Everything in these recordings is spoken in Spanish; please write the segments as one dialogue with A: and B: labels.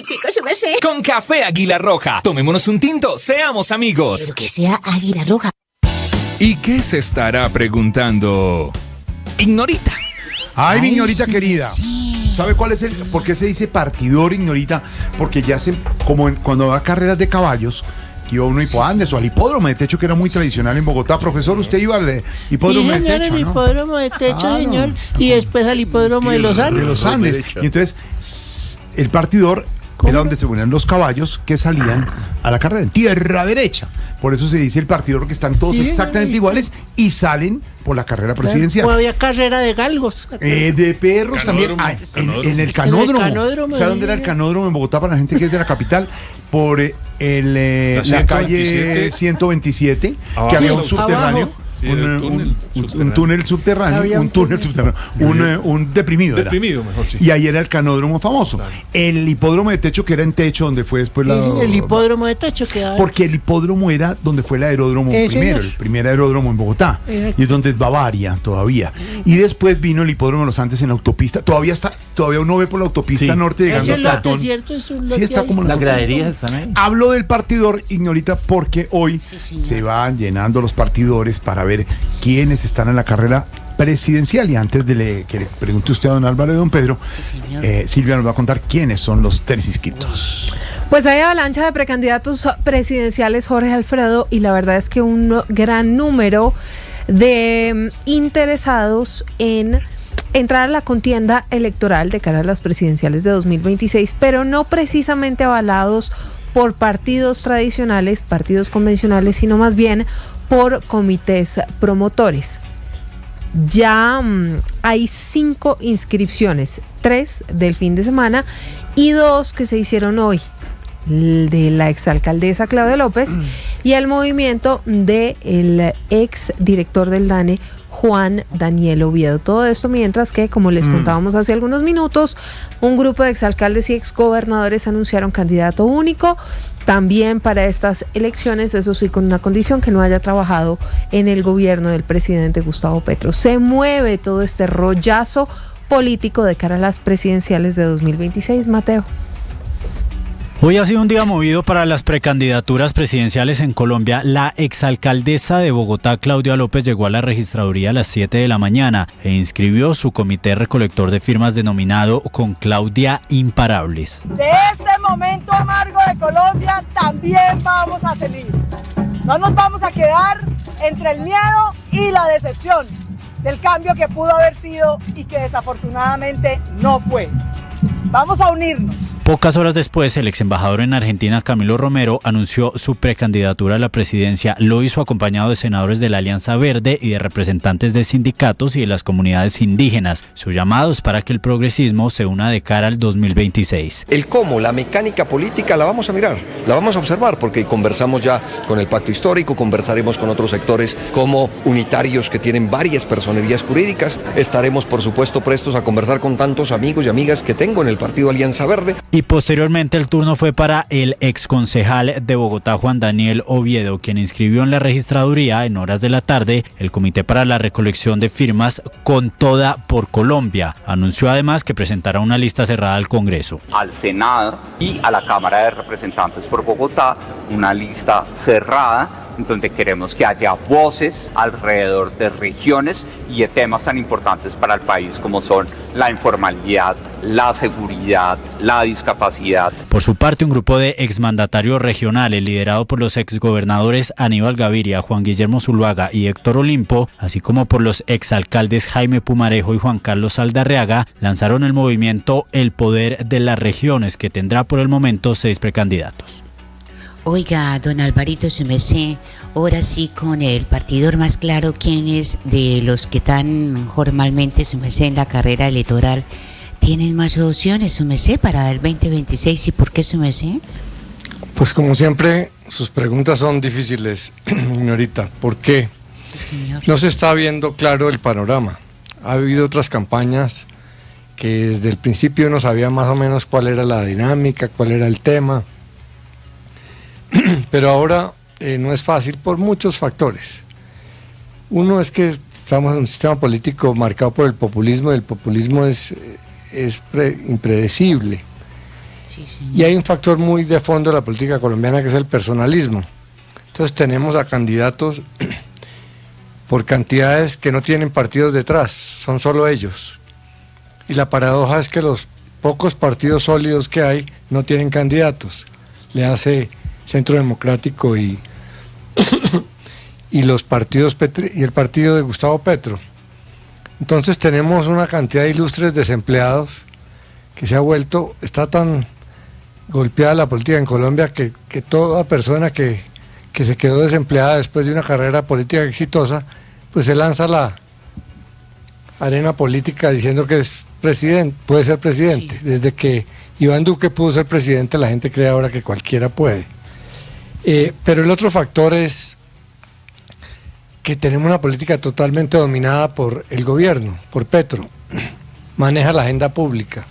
A: chicos, su merced.
B: Con Café Águila Roja. Tomémonos un tinto, seamos amigos.
A: Pero que sea Águila Roja.
C: ¿Y qué se estará preguntando Ignorita?
D: Ay, mi Ignorita
A: sí,
D: querida.
A: sí,
D: ¿Sabe cuál es por qué se dice partidor, Ignorita? Porque ya cuando va a carreras de caballos, que iba uno a Hipoandes o al hipódromo de techo, que era muy tradicional en Bogotá. Profesor, usted iba al hipódromo
E: Sí,
D: de
E: señor,
D: techo,
E: el
D: ¿no?
E: hipódromo de techo,
D: Claro.
E: señor. Y después al hipódromo de los Andes.
D: De los Andes. Y entonces, el partidor era donde se ponían los caballos que salían a la carrera, en tierra derecha. Por eso se dice el partidor, que están todos
E: Sí,
D: exactamente iguales y salen por la carrera presidencial.
E: O había carrera de galgos.
D: De perros también.
C: Canódromo.
D: En el canódromo.
E: canódromo,
D: ¿Sabe dónde era el canódromo en Bogotá para la gente que es de la capital? Por la calle 127,
C: Abajo.
D: que había un
E: Sí,
D: subterráneo.
E: abajo.
C: Sí,
D: Un túnel subterráneo.
E: Había
D: Un túnel subterráneo. Un deprimido. era.
C: Deprimido, mejor, sí.
D: Y ahí era el canódromo famoso. El hipódromo de techo, que era en techo, donde fue después
E: El hipódromo de techo quedaba.
D: porque el hipódromo era donde fue el aeródromo primero,
E: señor.
D: el primer aeródromo en Bogotá.
E: Exacto.
D: Y es donde es Bavaria todavía. Y después vino el hipódromo de los Andes en la autopista. Todavía uno ve por la autopista norte llegando
E: Ese
D: hasta
E: lote,
D: Atón.
E: ¿cierto? Es un
D: Sí,
E: lote
D: está
E: ahí.
D: como
F: Las graderías están ahí.
D: Hablo del partidor, Ignorita, porque hoy
A: señor.
D: se van llenando los partidores para ver quiénes están en la carrera presidencial. Y antes de que le pregunte usted a don Álvaro y don Pedro,
A: Sí, señor.
D: Silvia nos va a contar quiénes son los tres inscritos.
G: Pues hay avalancha de precandidatos presidenciales, Jorge Alfredo, y la verdad es que un gran número de interesados en entrar a la contienda electoral de cara a las presidenciales de 2026, pero no precisamente avalados por partidos tradicionales, partidos convencionales, sino más bien por comités promotores. Ya hay 5 inscripciones, 3 del fin de semana y 2 que se hicieron hoy, el de la exalcaldesa Claudia López y el movimiento del ex director del DANE, Juan Daniel Oviedo. Todo esto mientras que, como les contábamos hace algunos minutos, un grupo de exalcaldes y exgobernadores anunciaron candidato único también para estas elecciones, eso sí, con una condición: que no haya trabajado en el gobierno del presidente Gustavo Petro. Se mueve todo este rollazo político de cara a las presidenciales de 2026, Mateo.
H: Hoy ha sido un día movido para las precandidaturas presidenciales en Colombia. La exalcaldesa de Bogotá, Claudia López, llegó a la registraduría a las 7 de la mañana e inscribió su comité recolector de firmas denominado Con Claudia Imparables.
I: De este momento amargo de Colombia también vamos a salir. No nos vamos a quedar entre el miedo y la decepción del cambio que pudo haber sido y que desafortunadamente no fue. Vamos a unirnos.
H: Pocas horas después, el ex embajador en Argentina, Camilo Romero, anunció su precandidatura a la presidencia. Lo hizo acompañado de senadores de la Alianza Verde y de representantes de sindicatos y de las comunidades indígenas. Su llamado es para que el progresismo se una de cara al 2026.
J: El cómo, la mecánica política la vamos a mirar, la vamos a observar, porque conversamos ya con el pacto histórico, conversaremos con otros sectores como unitarios que tienen varias personerías jurídicas. Estaremos, por supuesto, prestos a conversar con tantos amigos y amigas que tengo en el Partido Alianza Verde.
H: Y posteriormente el turno fue para el exconcejal de Bogotá, Juan Daniel Oviedo, quien inscribió en la registraduría en horas de la tarde el Comité para la Recolección de Firmas Con Toda por Colombia. Anunció además que presentará una lista cerrada al Congreso.
K: Al Senado y a la Cámara de Representantes por Bogotá, una lista cerrada en donde queremos que haya voces alrededor de regiones y de temas tan importantes para el país como son la informalidad, la seguridad, la discapacidad.
H: Por su parte, un grupo de exmandatarios regionales liderado por los exgobernadores Aníbal Gaviria, Juan Guillermo Zuluaga y Héctor Olimpo, así como por los exalcaldes Jaime Pumarejo y Juan Carlos Saldarriaga, lanzaron el movimiento El Poder de las Regiones, que tendrá por el momento 6 precandidatos.
A: Oiga, don Alvarito, su merced, ahora sí con el partidor más claro, ¿quiénes de los que están formalmente, su merced, en la carrera electoral tienen más opciones, su merced, para el 2026? ¿Y por qué, su merced?
L: Pues como siempre, sus preguntas son difíciles, señorita. ¿Por qué?
A: Sí, señor.
L: No se está viendo claro el panorama. Ha habido otras campañas que desde el principio no sabía más o menos cuál era la dinámica, cuál era el tema. Pero ahora no es fácil por muchos factores. Uno es que estamos en un sistema político marcado por el populismo, y el populismo es impredecible.
A: Sí, señor.
L: Y hay un factor muy de fondo de la política colombiana que es el personalismo. Entonces tenemos a candidatos por cantidades que no tienen partidos detrás, son solo ellos. Y la paradoja es que los pocos partidos sólidos que hay no tienen candidatos. Le hace Centro Democrático y los partidos y el partido de Gustavo Petro. Entonces tenemos una cantidad de ilustres desempleados que está tan golpeada la política en Colombia que toda persona que se quedó desempleada después de una carrera política exitosa, pues se lanza a la arena política diciendo que es presidente, puede ser presidente. Sí. Desde que Iván Duque pudo ser presidente, la gente cree ahora que cualquiera puede. Pero el otro factor es que tenemos una política totalmente dominada por el gobierno, por Petro. Maneja la agenda pública.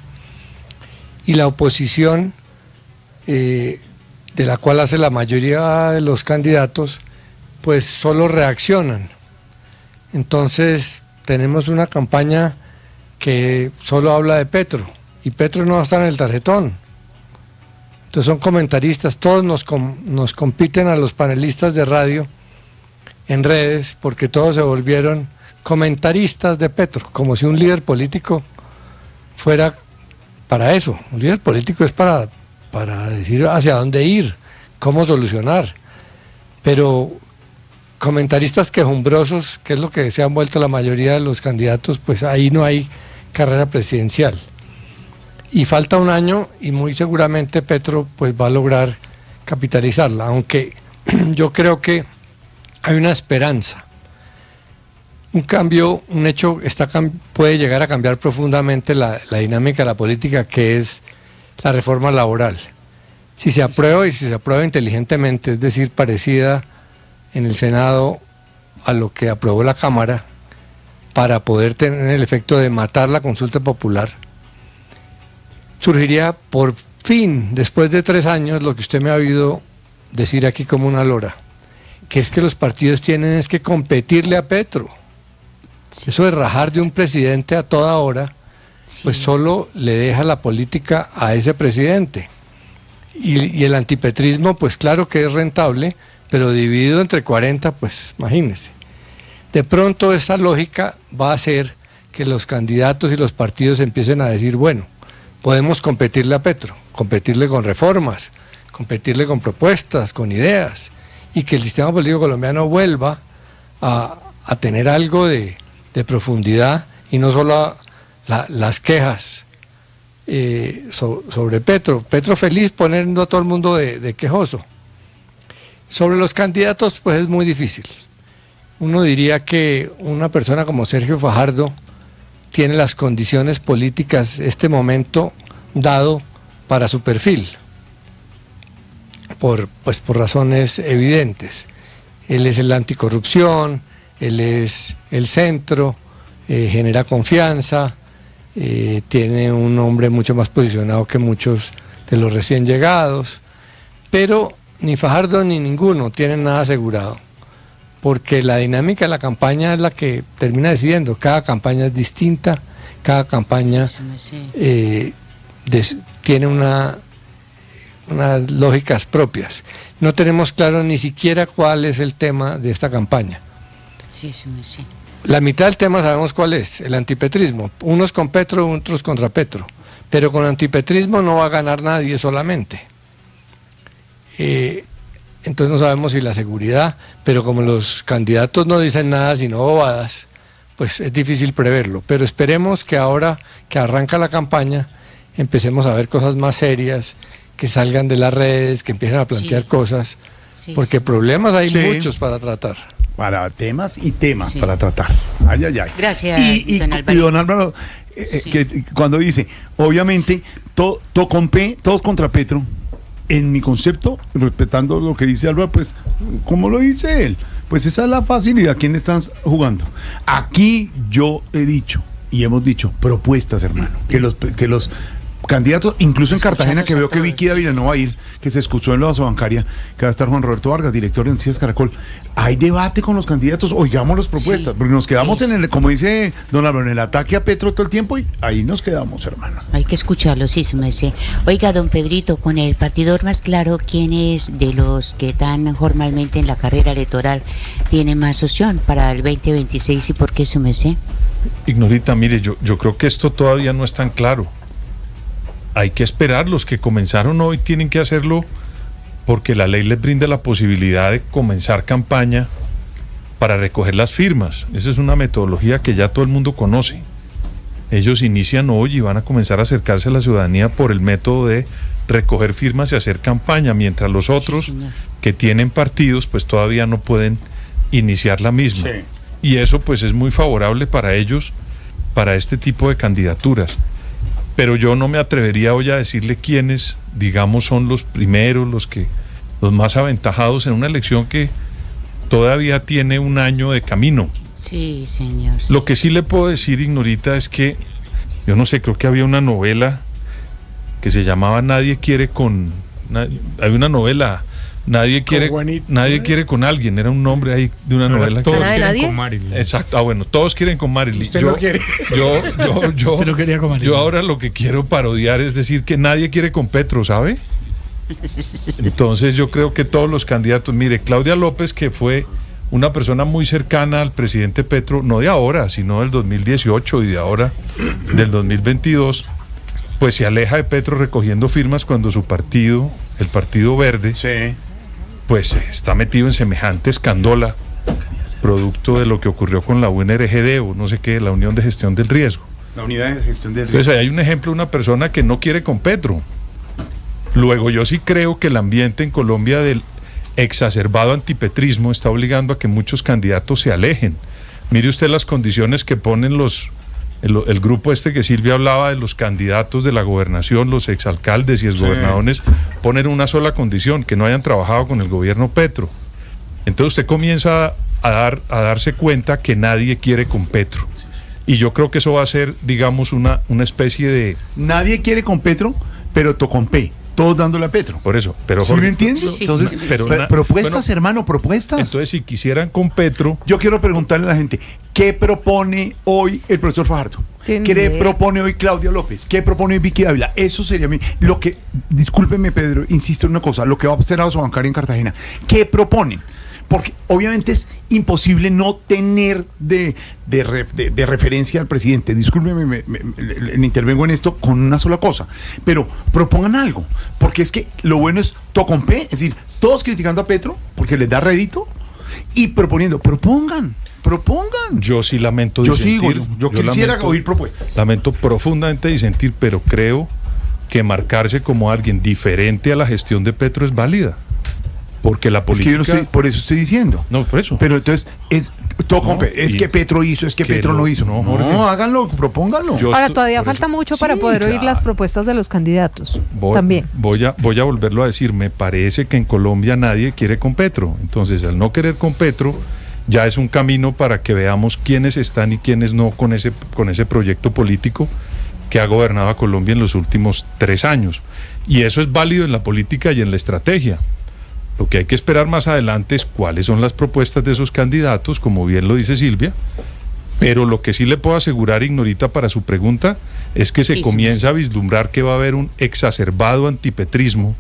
L: Y la oposición, de la cual hace la mayoría de los candidatos, pues solo reaccionan. Entonces tenemos una campaña que solo habla de Petro, y Petro no está en el tarjetón. Entonces son comentaristas, todos nos compiten a los panelistas de radio en redes, porque todos se volvieron comentaristas de Petro, como si un líder político fuera para eso. Un líder político es para decir hacia dónde ir, cómo solucionar. Pero comentaristas quejumbrosos, que es lo que se han vuelto la mayoría de los candidatos, pues ahí no hay carrera presidencial. Y falta un año y muy seguramente Petro pues va a lograr capitalizarla, aunque yo creo que hay una esperanza. Un cambio, un hecho puede llegar a cambiar profundamente la dinámica de la política, que es la reforma laboral. Si se aprueba y si se aprueba inteligentemente, es decir, parecida en el Senado a lo que aprobó la Cámara, para poder tener el efecto de matar la consulta popular, surgiría por fin, después de 3 años, lo que usted me ha oído decir aquí como una lora, que es que los partidos tienen que competirle a Petro. Sí, eso de rajar de un presidente a toda hora, pues solo le deja la política a ese presidente. Y el antipetrismo, pues claro que es rentable, pero dividido entre 40, pues imagínese. De pronto esa lógica va a hacer que los candidatos y los partidos empiecen a decir, bueno, podemos competirle a Petro, competirle con reformas, competirle con propuestas, con ideas, y que el sistema político colombiano vuelva a tener algo de profundidad y no solo las quejas sobre Petro. Petro feliz poniendo a todo el mundo de quejoso. Sobre los candidatos, pues es muy difícil. Uno diría que una persona como Sergio Fajardo tiene las condiciones políticas, este momento dado para su perfil, por razones evidentes. Él es el anticorrupción, él es el centro, genera confianza, tiene un hombre mucho más posicionado que muchos de los recién llegados, pero ni Fajardo ni ninguno tienen nada asegurado, porque la dinámica de la campaña es la que termina decidiendo. Cada campaña es distinta, cada campaña tiene unas lógicas propias. No tenemos claro ni siquiera cuál es el tema de esta campaña. La mitad del tema sabemos cuál es, el antipetrismo. Unos con Petro, otros contra Petro. Pero con antipetrismo no va a ganar nadie solamente. Entonces no sabemos si la seguridad, pero como los candidatos no dicen nada sino bobadas, pues es difícil preverlo. Pero esperemos que ahora que arranca la campaña empecemos a ver cosas más serias, que salgan de las redes, que empiecen a plantear cosas, porque problemas hay muchos para tratar.
D: Para temas y temas para tratar. Ay, ay, ay.
A: Gracias,
D: don Álvaro. Y don Álvaro, que cuando dice, obviamente, todos contra Petro, en mi concepto, respetando lo que dice Álvaro, pues, como lo dice él, pues esa es la facilidad. ¿Quién están jugando? Aquí yo he dicho, y hemos dicho, propuestas, hermano, que los candidatos, incluso en Cartagena, que veo que
A: todos.
D: Vicky Dávila no va a ir, que se escuchó en la bancaria, que va a estar Juan Roberto Vargas, director de Noticias Caracol. Hay debate con los candidatos, oigamos las propuestas,
A: Sí.
D: porque nos quedamos
A: Sí.
D: en el, como dice don Álvaro, en el ataque a Petro todo el tiempo y ahí nos quedamos, hermano.
A: Hay que escucharlo, sí, su merced. Oiga, don Pedrito, con el partidor más claro, ¿quién es de los que están formalmente en la carrera electoral tiene más opción para el 2026 y por qué, su merced?
F: Ignorita, mire, yo creo que esto todavía no es tan claro. Hay que esperar, los que comenzaron hoy tienen que hacerlo porque la ley les brinda la posibilidad de comenzar campaña para recoger las firmas. Esa es una metodología que ya todo el mundo conoce. Ellos inician hoy y van a comenzar a acercarse a la ciudadanía por el método de recoger firmas y hacer campaña, mientras los otros
A: Sí, señor.
F: que tienen partidos pues todavía no pueden iniciar la misma.
D: Sí.
F: Y eso pues es muy favorable para ellos, para este tipo de candidaturas. Pero yo no me atrevería hoy a decirle quiénes, digamos, son los primeros, los más aventajados en una elección que todavía tiene un año de camino.
A: Sí, señor.
F: Lo que sí le puedo decir, Ignorita, es que, yo no sé, creo que había una novela que se llamaba Nadie quiere con... Hay una novela, Nadie quiere con alguien, era un nombre ahí de una novela.
M: Todos
F: que...
M: quieren
N: nadie?
M: con Marilyn.
F: Exacto, bueno, todos quieren con Marilyn.
D: Usted no quiere.
M: Usted no quería con Marilyn.
F: Yo ahora lo que quiero parodiar es decir que nadie quiere con Petro, ¿sabe? Entonces yo creo que todos los candidatos, mire, Claudia López, que fue una persona muy cercana al presidente Petro, no de ahora, sino del 2018 y de ahora, del 2022, pues se aleja de Petro recogiendo firmas cuando su partido, el Partido Verde,
D: Sí.
F: pues está metido en semejante escándola, producto de lo que ocurrió con la UNRGD o no sé qué, la Unión de Gestión del Riesgo.
D: La unidad de gestión del riesgo.
F: Entonces ahí hay un ejemplo de una persona que no quiere con Petro. Luego yo sí creo que el ambiente en Colombia del exacerbado antipetrismo está obligando a que muchos candidatos se alejen. Mire usted las condiciones que ponen el grupo este que Silvia hablaba de los candidatos de la gobernación, los exalcaldes y exgobernadores, ponen una sola condición, que no hayan trabajado con el gobierno Petro. Entonces usted comienza a darse cuenta que nadie quiere con Petro. Y yo creo que eso va a ser, digamos, una especie de...
D: Nadie quiere con Petro, pero con P. Todos dándole a Petro.
F: Por eso, pero
D: ¿Sí
F: Jorge,
D: me entiendes?
A: Sí,
D: Entonces,
A: pero
D: propuestas,
F: bueno,
D: hermano, propuestas.
F: entonces si quisieran con Petro,
D: Yo quiero preguntarle a la gente, ¿qué propone hoy el profesor Fajardo?
G: ¿Quién
D: ¿Qué
G: es?
D: propone hoy Claudia López? ¿Qué propone hoy Vicky Dávila? Eso sería lo que, discúlpeme Pedro, insisto en una cosa, lo que va a hacer a su bancaria en Cartagena. ¿Qué proponen? Porque obviamente es imposible no tener de referencia al presidente. Discúlpeme, me intervengo en esto con una sola cosa. Pero propongan algo. Porque es que lo bueno es todo con P. Es decir, todos criticando a Petro porque les da rédito y proponiendo. Propongan.
F: yo sí lamento
D: Yo
F: disentir.
D: sigo. Yo quisiera
F: lamento-
D: oír propuestas.
F: Lamento profundamente disentir, pero creo que marcarse como alguien diferente a la gestión de Petro es válida. Porque la
D: Es
F: política...
D: que yo no estoy, por eso estoy diciendo.
F: No, por eso.
D: Pero entonces, es todo con
F: No,
D: P. Es
F: y
D: que Petro hizo, es que
F: que
D: Petro
F: lo-
D: no hizo.
F: no, Jorge.
D: No, háganlo, propónganlo.
F: Yo
G: Ahora
F: estoy-
G: todavía
F: por
G: falta
F: eso-
G: mucho para
D: Sí,
G: poder oír
D: claro.
G: las propuestas de los candidatos.
F: Voy,
G: También.
F: voy a volverlo a decir, me parece que en Colombia nadie quiere con Petro. Entonces, al no querer con Petro, ya es un camino para que veamos quiénes están y quiénes no con ese proyecto político que ha gobernado a Colombia en los últimos 3 años. Y eso es válido en la política y en la estrategia. Lo que hay que esperar más adelante es cuáles son las propuestas de esos candidatos, como bien lo dice Silvia. Pero lo que sí le puedo asegurar, Ignorita, para su pregunta, es que se
A: Sí, sí,
F: comienza
A: sí.
F: a vislumbrar que va a haber un exacerbado antipetrismo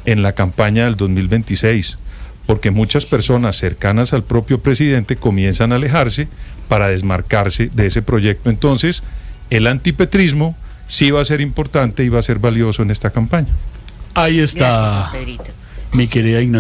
F: en la campaña del 2026, porque muchas personas cercanas al propio presidente comienzan a alejarse para desmarcarse de ese proyecto. Entonces, el antipetrismo sí va a ser importante y va a ser valioso en esta campaña.
M: Ahí
A: Gracias,
M: está
A: don Pedrito.
M: mi querida Ignorita.